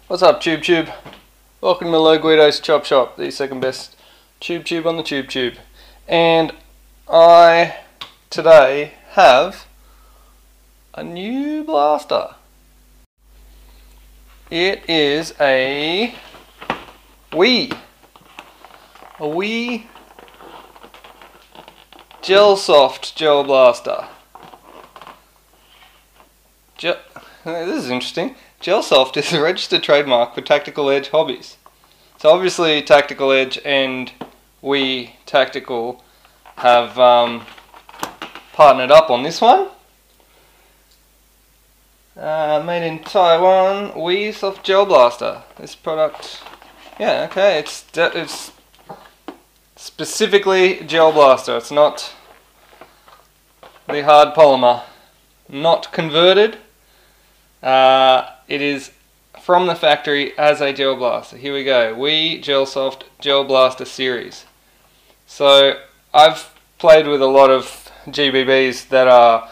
What's up, Tube? Welcome to Low Guido's Chop Shop, the second best tube on the tube. And I today have a new blaster. It is a Wii Gelsoft Gel Blaster. This is interesting. Gelsoft is a registered trademark for Tactical Edge hobbies. So obviously Tactical Edge and Wii Tactical have partnered up on this one. Made in Taiwan, Wii Soft Gel Blaster. This product, yeah, okay, it's specifically Gel Blaster. It's not the hard polymer, not converted. It is from the factory as a gel blaster. Here we go, Wii Gelsoft Gel Blaster series. So I've played with a lot of GBBs that are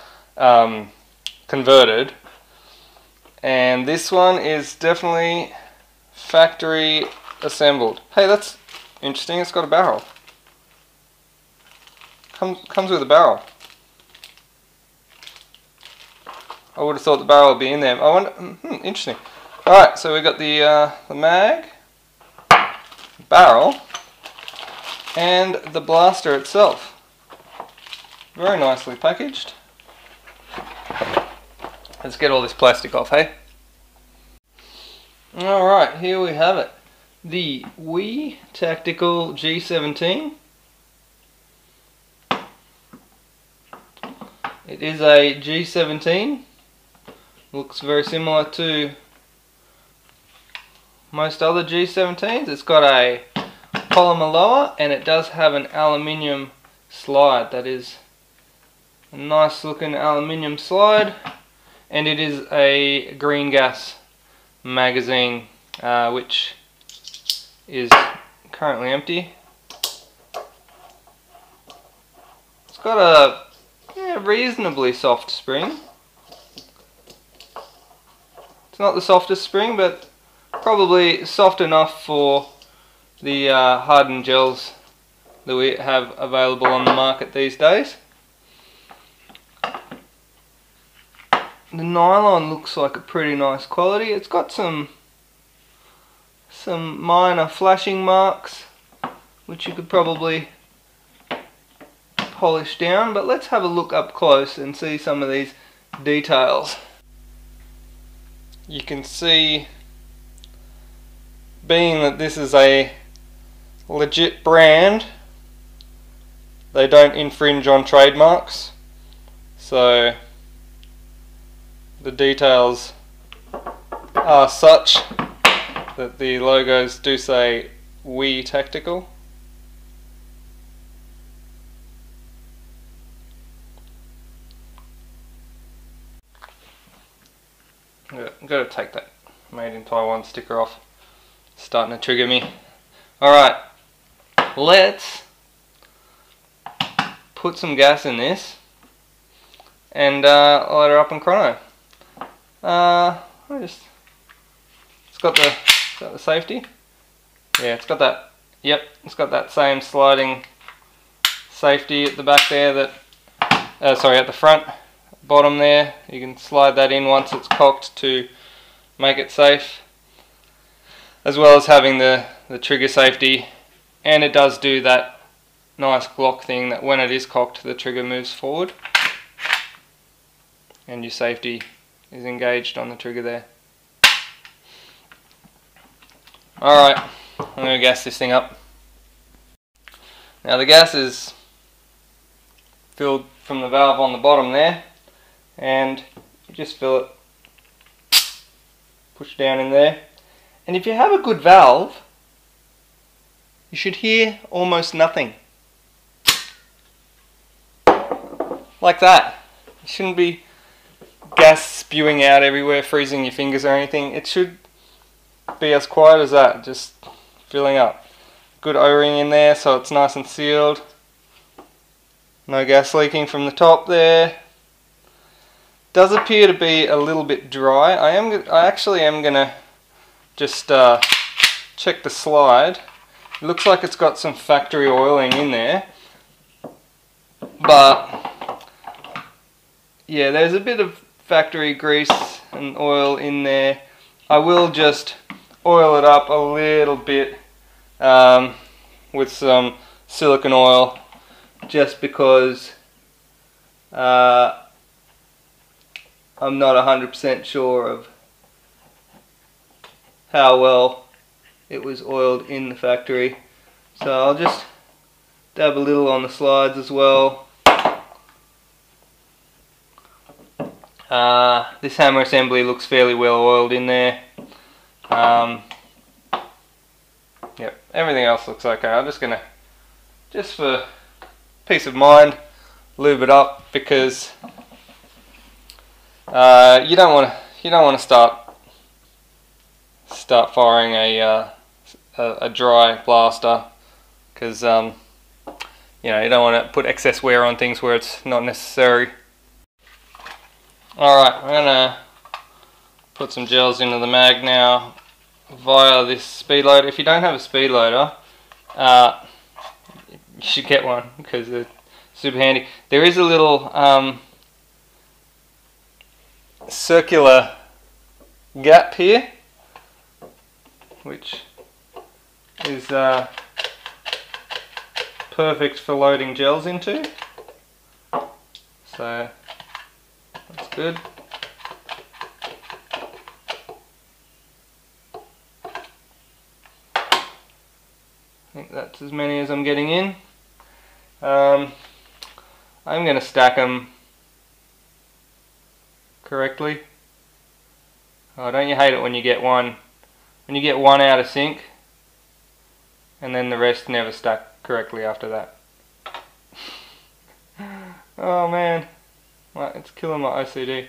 converted, and this one is definitely factory assembled. Hey, that's interesting. It's got a barrel. Comes with a barrel. I would have thought the barrel would be in there. I wonder. Interesting. All right, so we got the mag, barrel, and the blaster itself. Very nicely packaged. Let's get all this plastic off, hey? All right, here we have it. The Wii Tactical G17. It is a G17. Looks very similar to most other G17s. It's got a polymer lower and it does have an aluminium slide. That is a nice looking aluminium slide, and it is a green gas magazine which is currently empty. It's got a reasonably soft spring. It's not the softest spring, but probably soft enough for the hardened gels that we have available on the market these days. The nylon looks like a pretty nice quality. It's got some minor flashing marks which you could probably polish down, but let's have a look up close and see some of these details. You can see, being that this is a legit brand, they don't infringe on trademarks, so the details are such that the logos do say Wii Tactical. I've got to take that made in Taiwan sticker off. It's starting to trigger me. Alright, let's put some gas in this and light her up in chrono. It's got the safety. Yeah, it's got that. Yep, it's got that same sliding safety at the back there. That sorry, at the front. Bottom there, you can slide that in once it's cocked to make it safe, as well as having the trigger safety, and it does do that nice Glock thing that when it is cocked the trigger moves forward and your safety is engaged on the trigger there. Alright, I'm going to gas this thing up. Now the gas is filled from the valve on the bottom there, and you just fill it, push down in there, and if you have a good valve you should hear almost nothing. Like that. It shouldn't be gas spewing out everywhere, freezing your fingers or anything. It should be as quiet as that, just filling up. Good O-ring in there so it's nice and sealed. No gas leaking from the top there. Does appear to be a little bit dry. I actually am going to just check the slide. It looks like it's got some factory oiling in there, but yeah, there's a bit of factory grease and oil in there. I will just oil it up a little bit with some silicone oil, just because I'm not 100% sure of how well it was oiled in the factory. So I'll just dab a little on the slides as well. This hammer assembly looks fairly well oiled in there. Yep, everything else looks okay. I'm just gonna, just for peace of mind, lube it up, because you don't want to start firing a dry blaster, because you know, you don't want to put excess wear on things where it's not necessary. Alright, I'm gonna put some gels into the mag now via this speed loader. If you don't have a speed loader, you should get one, because they're super handy. There is a little circular gap here, which is perfect for loading gels into, so that's good. I think that's as many as I'm getting in. I'm going to stack them correctly. Oh, don't you hate it when you get one out of sync and then the rest never stack correctly after that? Oh man, it's killing my OCD.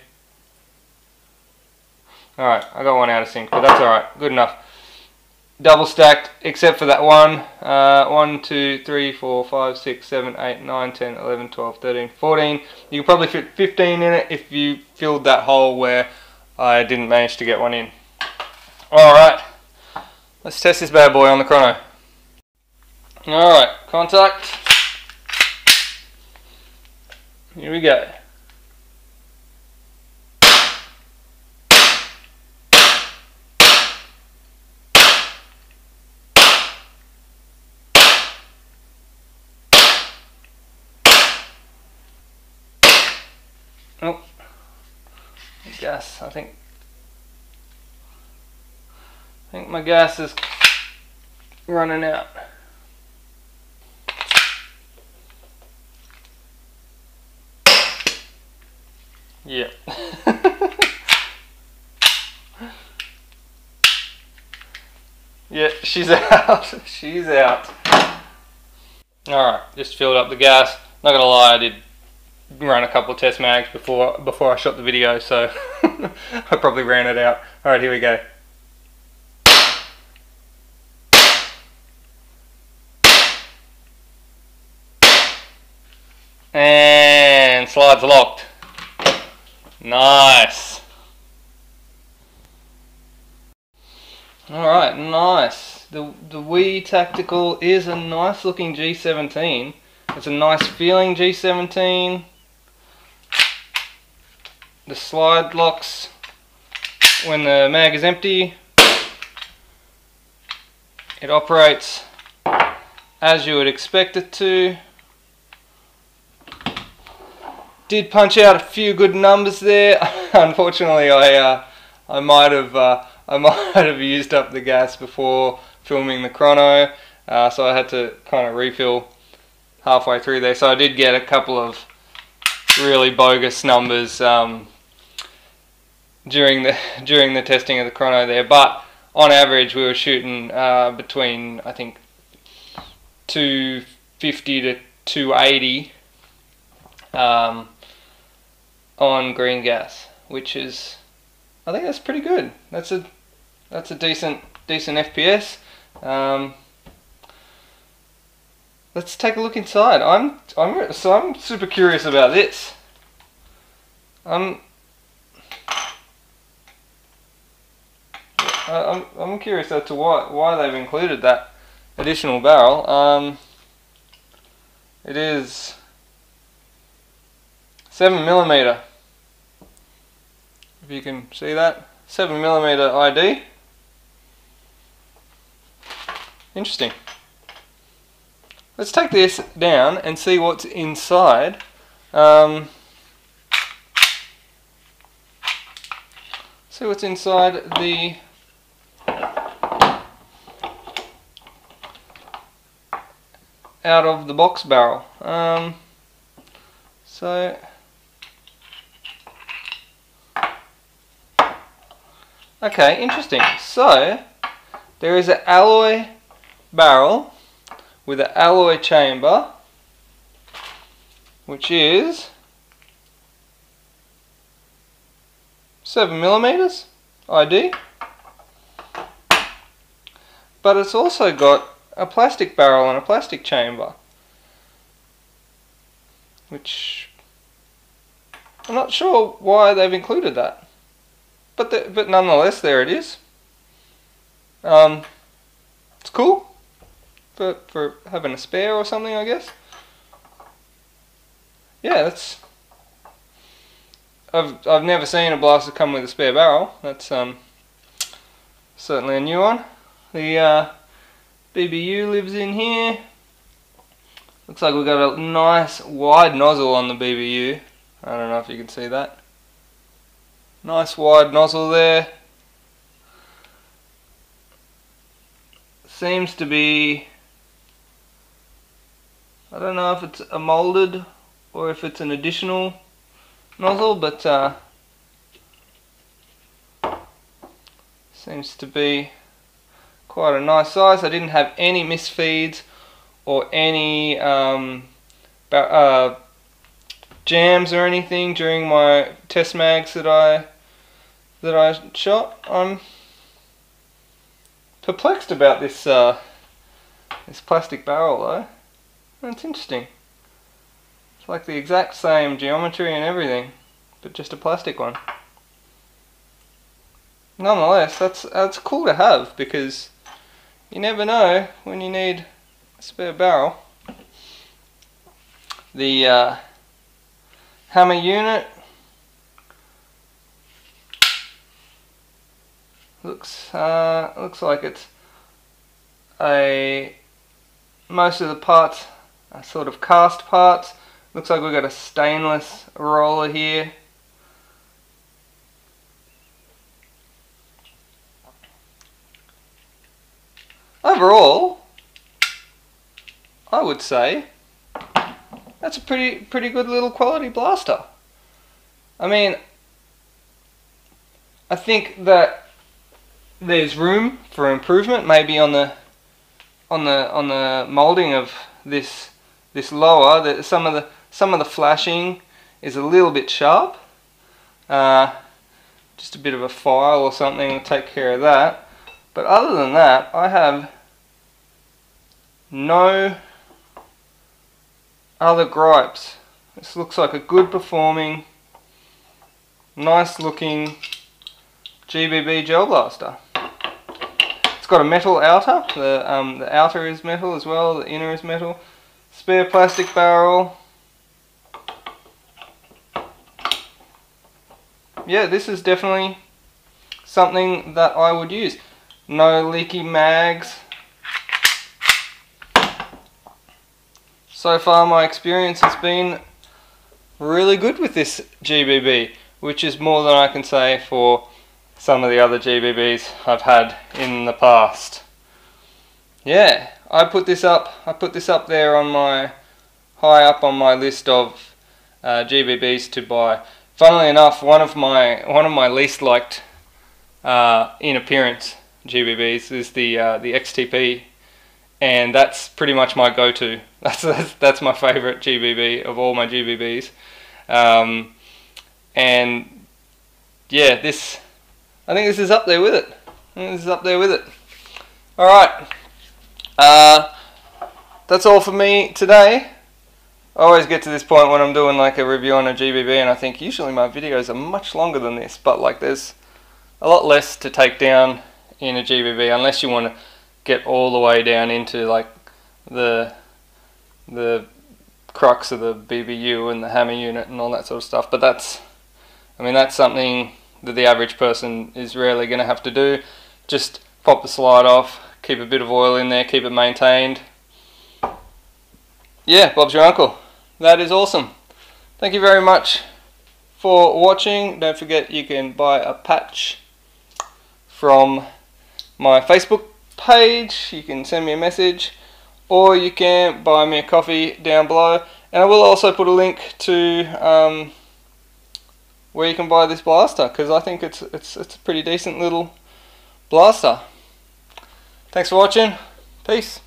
Alright, I got one out of sync, but that's alright, good enough. Double stacked, except for that one. 1, 2, 3, 4, 5, 6, 7, 8, 9, 10, 11, 12, 13, 14. You could probably fit 15 in it if you filled that hole where I didn't manage to get one in. Alright, let's test this bad boy on the chrono. Alright, contact. Here we go. Oh, gas. I think my gas is running out. Yeah. Yeah, she's out. She's out. Alright, just filled up the gas. Not gonna lie, I did run a couple of test mags before I shot the video, so I probably ran it out. Alright, here we go. And slides locked. Nice. Alright, nice. The Wii Tactical is a nice looking G17. It's a nice feeling G17. The slide locks when the mag is empty. It operates as you would expect it to. Did punch out a few good numbers there. Unfortunately, I might have used up the gas before filming the chrono, so I had to kind of refill halfway through there. So I did get a couple of really bogus numbers during the testing of the chrono there, but on average we were shooting between, I think, 250 to 280 on green gas, which is, I think that's pretty good. That's a decent FPS. Let's take a look inside. I'm super curious about this. I'm curious as to why they've included that additional barrel. It is 7mm. If you can see that, 7mm ID. Interesting. Let's take this down and see what's inside. See what's inside the out of the box barrel. Okay, interesting. So there is an alloy barrel with an alloy chamber, which is 7mm ID, but it's also got a plastic barrel and a plastic chamber, which I'm not sure why they've included that, but nonetheless, there it is. It's cool for having a spare or something, I guess. Yeah, that's. I've never seen a blaster come with a spare barrel. That's certainly a new one. The BBU lives in here. Looks like we've got a nice wide nozzle on the BBU. I don't know if you can see that. Nice wide nozzle there. Seems to be, I don't know if it's a molded or if it's an additional nozzle, but seems to be quite a nice size. I didn't have any misfeeds or any jams or anything during my test mags that I shot. I'm perplexed about this this plastic barrel though. That's interesting. It's like the exact same geometry and everything, but just a plastic one. Nonetheless, that's cool to have, because you never know when you need a spare barrel. The hammer unit looks like it's most of the parts are sort of cast parts. Looks like we've got a stainless roller here. Overall, I would say that's a pretty good little quality blaster. I mean, I think that there's room for improvement, maybe on the molding of this lower. That some of the flashing is a little bit sharp. Just a bit of a file or something will take care of that. But other than that, I have no other gripes. This looks like a good performing, nice looking GBB gel blaster. It's got a metal outer. The outer is metal as well. The inner is metal. Spare plastic barrel. Yeah, this is definitely something that I would use. No leaky mags. So far my experience has been really good with this GBB, which is more than I can say for some of the other GBBs I've had in the past. Yeah, I put this up there on my high up on my list of GBBs to buy. Funnily enough, one of my least liked in appearance GBBs is the XTP, and that's pretty much my go-to. That's my favourite GBB of all my GBBs, and yeah, I think this is up there with it. All right, that's all for me today. I always get to this point when I'm doing like a review on a GBB, and I think usually my videos are much longer than this, but like there's a lot less to take down in a GBB, unless you want to get all the way down into like the crux of the BBU and the hammer unit and all that sort of stuff. But that's something that the average person is rarely going to have to do. Just pop the slide off, keep a bit of oil in there, keep it maintained. Yeah, Bob's your uncle. That is awesome. Thank you very much for watching. Don't forget you can buy a patch from my Facebook page. You can send me a message, or you can buy me a coffee down below. And I will also put a link to where you can buy this blaster, because I think it's a pretty decent little blaster. Thanks for watching. Peace.